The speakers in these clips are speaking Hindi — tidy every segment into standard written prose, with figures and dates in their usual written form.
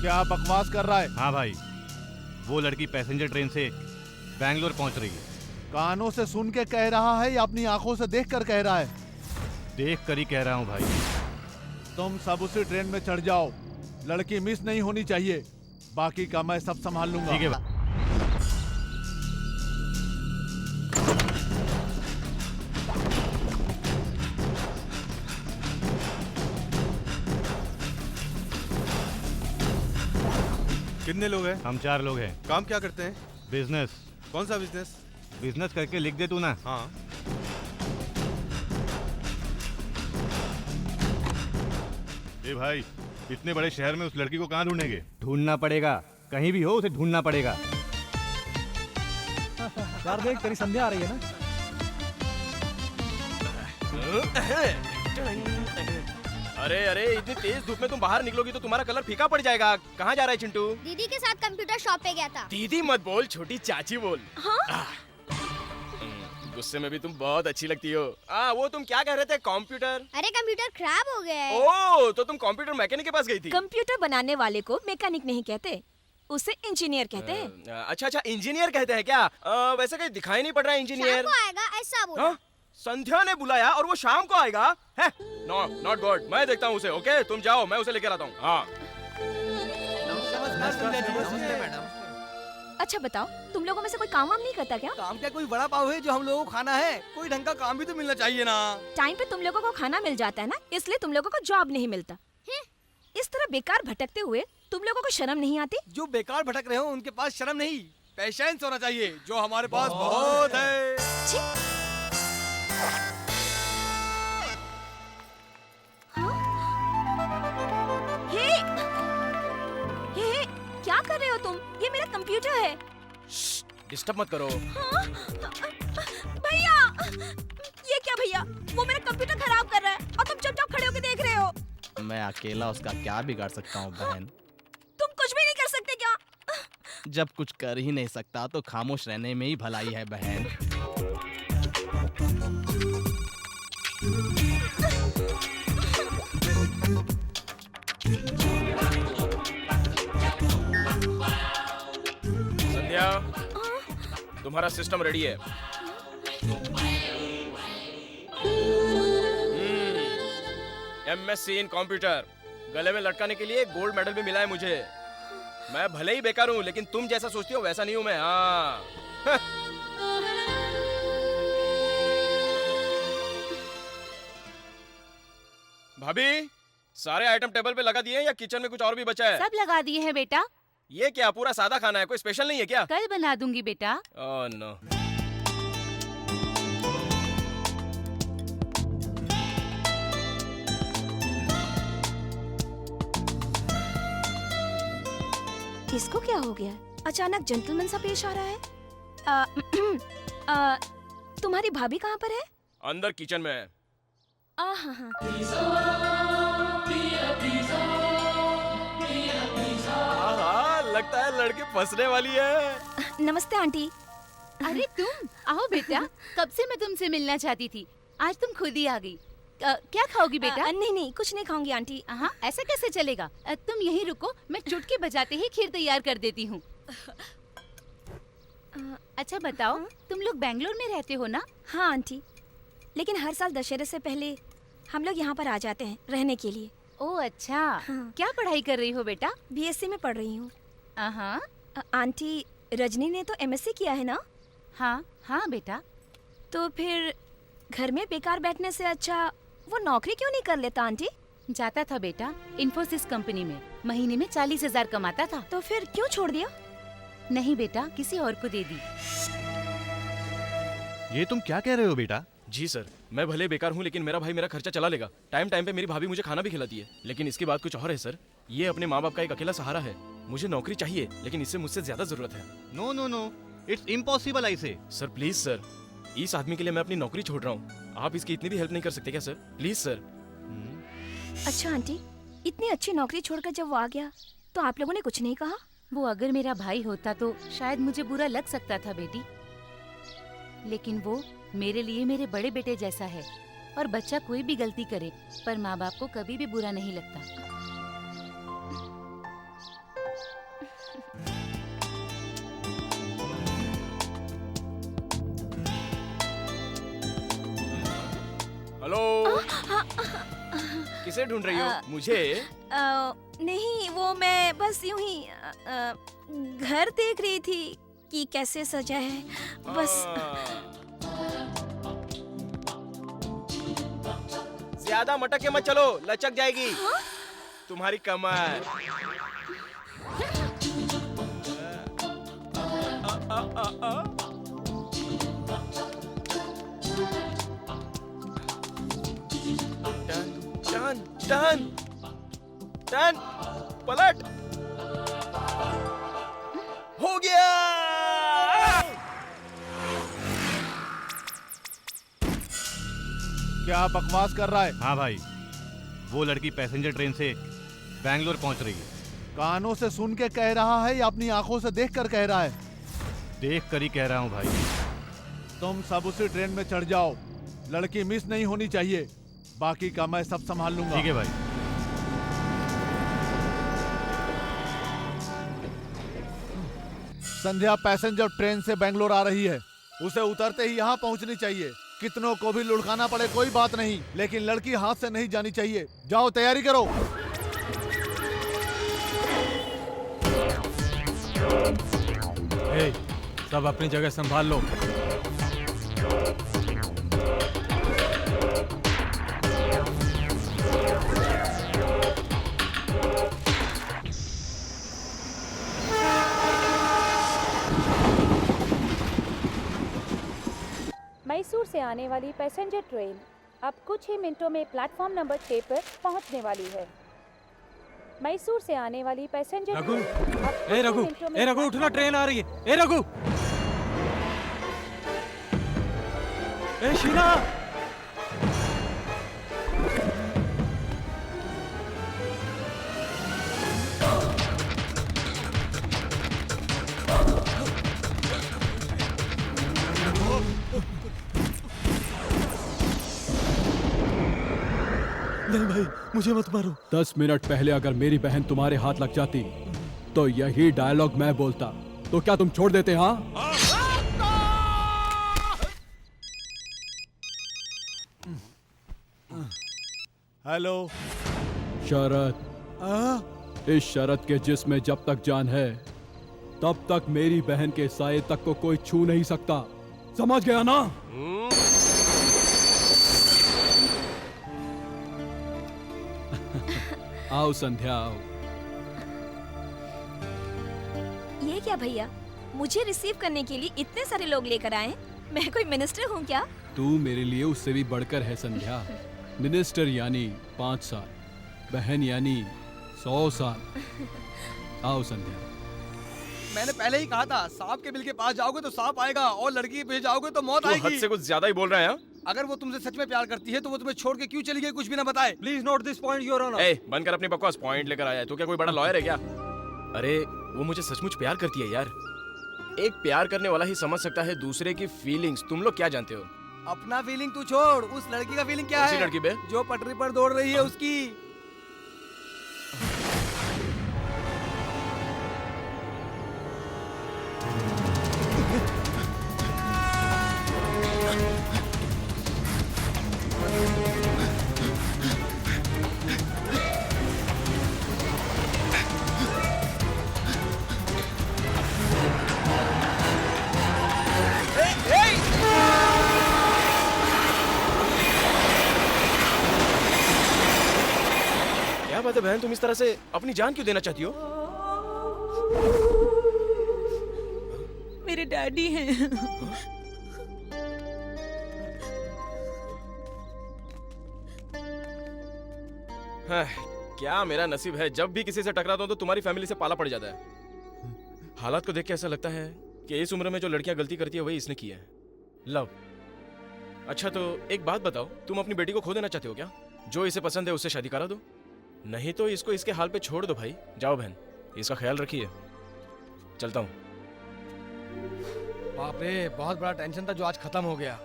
क्या बकवास कर रहा है? हाँ भाई, वो लड़की पैसेंजर ट्रेन से बैंगलोर पहुंच रही है। कानों से सुन के कह रहा है या अपनी आंखों से देख कर कह रहा है? देख कर ही कह रहा हूँ भाई। तुम सब उसी ट्रेन में चढ़ जाओ, लड़की मिस नहीं होनी चाहिए। बाकी का मैं सब संभाल लूंगा। ठीक है भाई। कितने लोग हैं? हम 4 लोग हैं। काम क्या करते हैं? बिजनेस। कौन सा बिजनेस? बिजनेस करके लिख दे तू ना। हाँ। ए भाई, इतने बड़े शहर में उस लड़की को कहाँ ढूंढेंगे? ढूंढना पड़ेगा, कहीं भी हो उसे ढूंढना पड़ेगा। यार देख, तेरी संध्या आ रही है ना। अरे अरे, इतनी तेज धूप में तुम बाहर निकलोगी तो तुम्हारा कलर फीका पड़ जाएगा। कहाँ जा रहा है चिंटू? दीदी के साथ कंप्यूटर शॉप पे गया था। दीदी मत बोल, छोटी चाची बोल। हाँ? गुस्से में भी तुम बहुत अच्छी लगती हो। वो तुम क्या कह रहे थे? कंप्यूटर? अरे कंप्यूटर खराब हो गया है। ओह, तो तुम कंप्यूटर मैकेनिक के पास गई थी? कंप्यूटर बनाने वाले को मैकेनिक नहीं कहते, उसे इंजीनियर कहते हैं। अच्छा अच्छा, इंजीनियर कहते हैं क्या? वैसे कहीं दिखाई नहीं पड़ रहा है इंजीनियर। शाम को आएगा ऐसा बोला। हाँ? संध्या ने बुलाया और वो शाम को आएगा? है? No, not good. मैं देखता हूँ उसे। ओके, तुम जाओ, मैं उसे लेकर आता हूँ। हाँ। अच्छा बताओ, तुम लोगों में से कोई काम वाम नहीं करता क्या? काम क्या कोई बड़ा पाव है जो हम लोगों को खाना है? कोई ढंग का काम भी तो मिलना चाहिए ना। टाइम पे तुम लोगों को खाना मिल जाता है ना, इसलिए तुम लोगों को जॉब नहीं मिलता। इस तरह बेकार भटकते हुए तुम लोगों को शर्म नहीं आती? जो बेकार भटक रहे हो उनके पास शर्म नहीं, पेशेंस होना चाहिए, जो हमारे पास बहुत है। छी! हे, क्या कर रहे हो तुम? ये मेरा कंप्यूटर है। डिस्टर्ब मत करो। हाँ? भैया, ये क्या भैया? वो मेरा कंप्यूटर खराब कर रहा है और तुम चुपचाप खड़े होकर देख रहे हो। मैं अकेला उसका क्या बिगाड़ सकता हूँ बहन? तुम कुछ भी नहीं कर सकते क्या? जब कुछ कर ही नहीं सकता तो खामोश रहने में ही भलाई है बहन। संध्या, तुम्हारा सिस्टम रेडी है। MSc इन कंप्यूटर। गले में लटकाने के लिए गोल्ड मेडल भी मिला है मुझे। मैं भले ही बेकार हूँ, लेकिन तुम जैसा सोचती हो वैसा नहीं हूँ मैं। हाँ। भाभी, सारे आइटम टेबल पे लगा दिए हैं या किचन में कुछ और भी बचा है? सब लगा दिए हैं बेटा। ये क्या पूरा सादा खाना है? कोई स्पेशल नहीं है क्या? कल बना दूंगी बेटा। Oh no. इसको क्या हो गया? अचानक जेंटलमैन सा पेश आ रहा है। तुम्हारी भाभी कहाँ पर है? अंदर किचन में है। हाँ। लगता है लड़की फंसने वाली है। नमस्ते आंटी। अरे तुम आओ बेटा, कब से मैं तुमसे मिलना चाहती थी। आज तुम खुद ही आ गई। क्या खाओगी बेटा? नहीं, कुछ नहीं खाऊंगी आंटी। हाँ, ऐसा कैसे चलेगा? तुम यहीं रुको, मैं चुटकी बजाते ही खीर तैयार कर देती हूँ। अच्छा बताओ, तुम लोग बैंगलोर में रहते हो ना? हाँ आंटी, लेकिन हर साल दशहरे से पहले हम लोग यहाँ पर आ जाते हैं रहने के लिए। ओह अच्छा। हाँ। क्या पढ़ाई कर रही हो बेटा? BSc में पढ़ रही हूँ। हाँ। आंटी, रजनी ने तो MSc किया है ना? हाँ हाँ बेटा। तो फिर घर में बेकार बैठने से अच्छा वो नौकरी क्यों नहीं कर लेता आंटी? जाता था बेटा, इन्फोसिस कंपनी में महीने में 40,000 कमाता था। तो फिर क्यों छोड़ दिया? नहीं बेटा, किसी और को दे दी। ये तुम क्या कह रहे हो बेटा? जी सर, मैं भले बेकार हूँ लेकिन मेरा भाई मेरा खर्चा चला लेगा। टाइम टाइम पे मेरी भाभी मुझे खाना भी खिलाती है। लेकिन इसके बाद कुछ और है सर। ये अपने माँ बाप का एक अकेला सहारा है। मुझे नौकरी चाहिए, लेकिन इससे मुझसे ज्यादा जरूरत है। No no no, it's impossible ऐसे। सर प्लीज सर, इस आदमी के लिए मैं अपनी नौकरी छोड़ रहा हूँ। आप इसकी इतनी भी हेल्प नहीं कर सकते क्या सर? Please sir. अच्छा आंटी, इतनी अच्छी नौकरी छोड़कर जब वो आ गया तो आप लोगों ने कुछ नहीं कहा? वो अगर मेरा भाई होता तो शायद मुझे बुरा लग सकता था बेटी, लेकिन वो मेरे लिए मेरे बड़े बेटे जैसा है। और बच्चा कोई भी गलती करे पर माँ बाप को कभी भी बुरा नहीं लगता। किसे ढूंढ रही हो? मुझे? नहीं, वो मैं बस यूं ही घर देख रही थी कि कैसे सजा है, बस। ज्यादा मटक के मत चलो, लचक जाएगी तुम्हारी कमर। टन टन टन, पलट, हो गया। क्या बकवास कर रहा है? हाँ भाई, वो लड़की पैसेंजर ट्रेन से बैंगलोर पहुंच रही है। कानों से सुन के कह रहा है या अपनी आंखों से देख कर कह रहा है? देख कर ही कह रहा हूँ भाई। तुम सब उसी ट्रेन में चढ़ जाओ, लड़की मिस नहीं होनी चाहिए, बाकी का मैं सब संभाल लूंगा। ठीक है भाई। संध्या पैसेंजर ट्रेन से बेंगलोर आ रही है, उसे उतरते ही यहाँ पहुँचनी चाहिए। कितनों को भी लुढ़काना पड़े कोई बात नहीं, लेकिन लड़की हाथ से नहीं जानी चाहिए। जाओ, तैयारी करो। सब अपनी जगह संभाल लो। मैसूर से आने वाली पैसेंजर ट्रेन अब कुछ ही मिनटों में प्लेटफॉर्म नंबर 6 पर पहुंचने वाली है। मैसूर से आने वाली पैसेंजर रघु, ट्रेन अब कुछ ए ही रघु, मिनटों में ए रघु उठना, ट्रेन आ रही है। ए रघु, ए शीला, नहीं भाई, मुझे मत मारो। 10 मिनट पहले अगर मेरी बहन तुम्हारे हाथ लग जाती तो यही डायलॉग मैं बोलता, तो क्या तुम छोड़ देते? हाँ, हेलो। शरत, इस शरत के जिस्म जब तक जान है तब तक मेरी बहन के साये तक को कोई छू नहीं सकता, समझ गया ना? आओ संध्या, आओ। ये क्या भैया, मुझे रिसीव करने के लिए इतने सारे लोग लेकर आए? मैं कोई मिनिस्टर हूँ क्या? तू मेरे लिए उससे भी बढ़कर है संध्या। मिनिस्टर यानी 5 साल, बहन यानी 100 साल। आओ संध्या। मैंने पहले ही कहा था, सांप के बिल के पास जाओगे तो सांप आएगा, और लड़की के पास जाओगे तो मौत तू आएगी। हद से कुछ ज्यादा ही बोल रहा है। अगर वो तुमसे सच में प्यार करती है तो वो तुम्हें छोड़ के क्यों चली गई, कुछ भी ना बताए। Please note this point your honour. ए, बंद कर अपनी बकवास, पॉइंट लेकर आया है। तू क्या कोई बड़ा लॉयर है क्या? अरे वो मुझे सचमुच प्यार करती है यार। एक प्यार करने वाला ही समझ सकता है दूसरे की फीलिंग्स। तुम लोग क्या जानते हो? अपना फीलिंग तू छोड़, उस लड़की का फीलिंग क्या कौन सी है? लड़की बे? जो पटरी पर दौड़ रही है उसकी। क्या बात है बहन, तुम इस तरह से अपनी जान क्यों देना चाहती हो? मेरे डैडी हैं। हाँ, क्या मेरा नसीब है, जब भी किसी से टकराता हूं तो तुम्हारी फैमिली से पाला पड़ जाता है। हालात को देख के ऐसा लगता है कि इस उम्र में जो लड़कियां गलती करती है वही इसने की है, लव। अच्छा तो एक बात बताओ, तुम अपनी बेटी को खो देना चाहते हो क्या? जो इसे पसंद है उससे शादी करा दो, नहीं तो इसको इसके हाल पे छोड़ दो भाई। जाओ बहन, इसका ख्याल रखिए। चलता हूँ। बाप रे, बहुत बड़ा टेंशन था जो आज खत्म हो गया।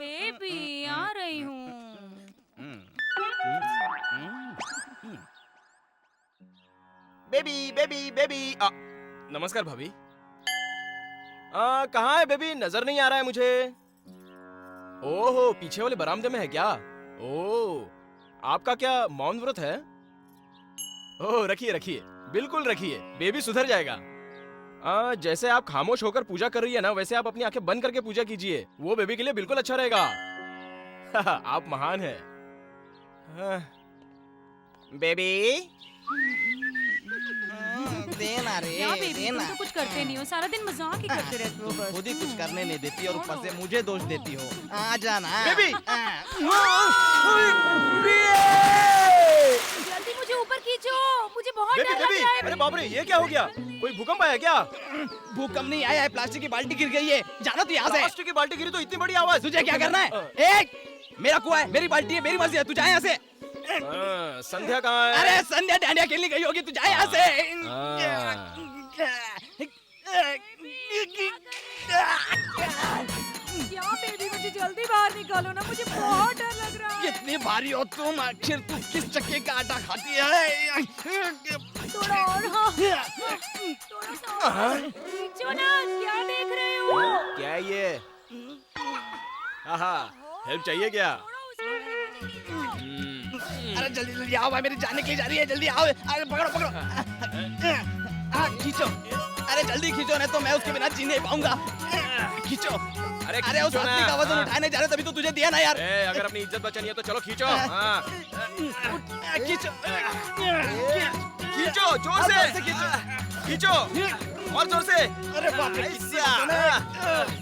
बेबी आ रही हूँ। Baby baby baby. नमस्कार भाभी। कहाँ है बेबी? नजर नहीं आ रहा है मुझे। ओहो, पीछे वाले बरामदे में है क्या? ओह, आपका क्या मौन व्रत है? ओह, रखिए रखिए, बिल्कुल रखिए, बेबी सुधर जाएगा। जैसे आप खामोश होकर पूजा कर रही है ना, वैसे आप अपनी आंखें बंद करके पूजा कीजिए, वो बेबी के लिए बिल्कुल अच्छा रहेगा। आप महान है। बेबी देना रे, क्या बेबी, देना। तुम तो कुछ करते नहीं हो, सारा दिन मजाक ही करते रहते हो बस। खुद ही कुछ करने नहीं देती और ऊपर से मुझे दोष देती हो। आ जाना बेबी। जल्दी मुझे ऊपर खींचो, मुझे बहुत बेबी डर लग बेबी, रहा है। अरे बाप रे, ये क्या हो गया? कोई भूकंप आया क्या? भूकंप नहीं आया है, प्लास्टिक की बाल्टी गिर गई है। जाना तू यहाँ से। प्लास्टिक की बाल्टी गिरी तो इतनी बड़ी आवाज। तुझे क्या करना है? एक मेरा कुआं है, मेरी बाल्टी है, मेरी मर्जी है, तू जा यहाँ से। संध्या कहाँ है? अरे संध्या डांडिया खेलने गई होगी, तू जा यहाँ से। क्या बेबी, मुझे जल्दी बाहर निकालो ना, मुझे बहुत डर लग रहा है। कितनी भारी हो तुम, आखिर तू किस चक्के का आटा खाती है? थोड़ा और, हाँ। थोड़ा सा और। खींचो ना, क्या देख रहे हो? क्या है ये? हेल्प चाहिए क्या? अरे जल्दी जल्दी आओ भाई, मेरी जान निकली जा रही है, जल्दी आओ। अरे पकड़ो पकड़ो, खींचो। अरे जल्दी खींचो, नहीं तो मैं उसके बिना जी नहीं पाऊंगा। खींचो। अरे उस आदमी का वजन उठाने जा रहे, तभी तो तुझे दिया ना यार। अगर अपनी इज्जत बचानी है तो चलो खींचो। खींचो खींचो, जोर से खींचो, और जोर से। अरे बाप रे,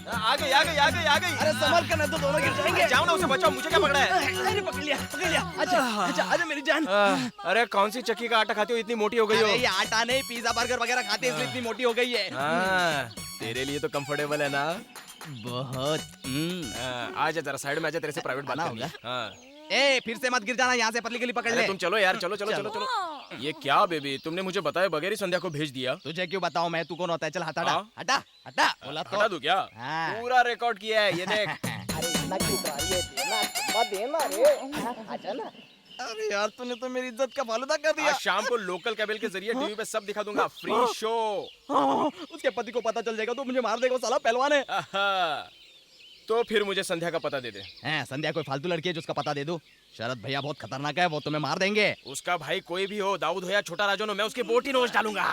आ गई आ गई आ गई आ गई। अरे संभल कर, नहीं तो दोनों गिर जाएंगे। जाओ ना, उसे बचाओ, मुझे क्या पकड़ा है? अरे पकड़ लिया पकड़ लिया। अच्छा अच्छा, अरे मेरी जान। अरे कौन सी चक्की का आटा खाते हो, इतनी मोटी हो गई हो? अरे ये आटा नहीं, पिज्जा बर्गर वगैरह खाते हैं, इसलिए इतनी मोटी हो गई है। तेरे लिए तो कंफर्टेबल है ना? बहुत। आजा जरा साइड में आजा, तेरे से प्राइवेट बात करनी है। हाँ। ए फिर से मत गिर जाना, यहाँ से पतली गली पकड़ अरे ले। तुम चलो यार, चलो चलो चलो चलो। ये क्या बेबी, तुमने मुझे बताया बगैर ही संध्या को भेज दिया? तुझे क्यों बताऊं मैं, तू कौन होता है? चल हटा हटा हटा। बोला तो हटा दूं क्या? हाँ। पूरा रिकॉर्ड किया है, ये देख। अरे इतना क्यों करा रही है? देना रे। आजा ना। अरे यार, तूने तो मेरी इज्जत का फालूदा कर दिया। आज शाम को लोकल केबल के जरिए टीवी पे सब दिखा दूंगा, फ्री शो। उसके पति को पता चल जाएगा तो मुझे मार देगा, साला पहलवान है। तो फिर मुझे संध्या का पता दे दे। संध्या कोई फालतू लड़की है जो उसका पता दे दूं? शरद भैया बहुत खतरनाक है, वो तुम्हें मार देंगे। उसका भाई कोई भी हो, दाऊद हो या छोटा राजन हो, मैं उसकी बोटी नोच डालूंगा।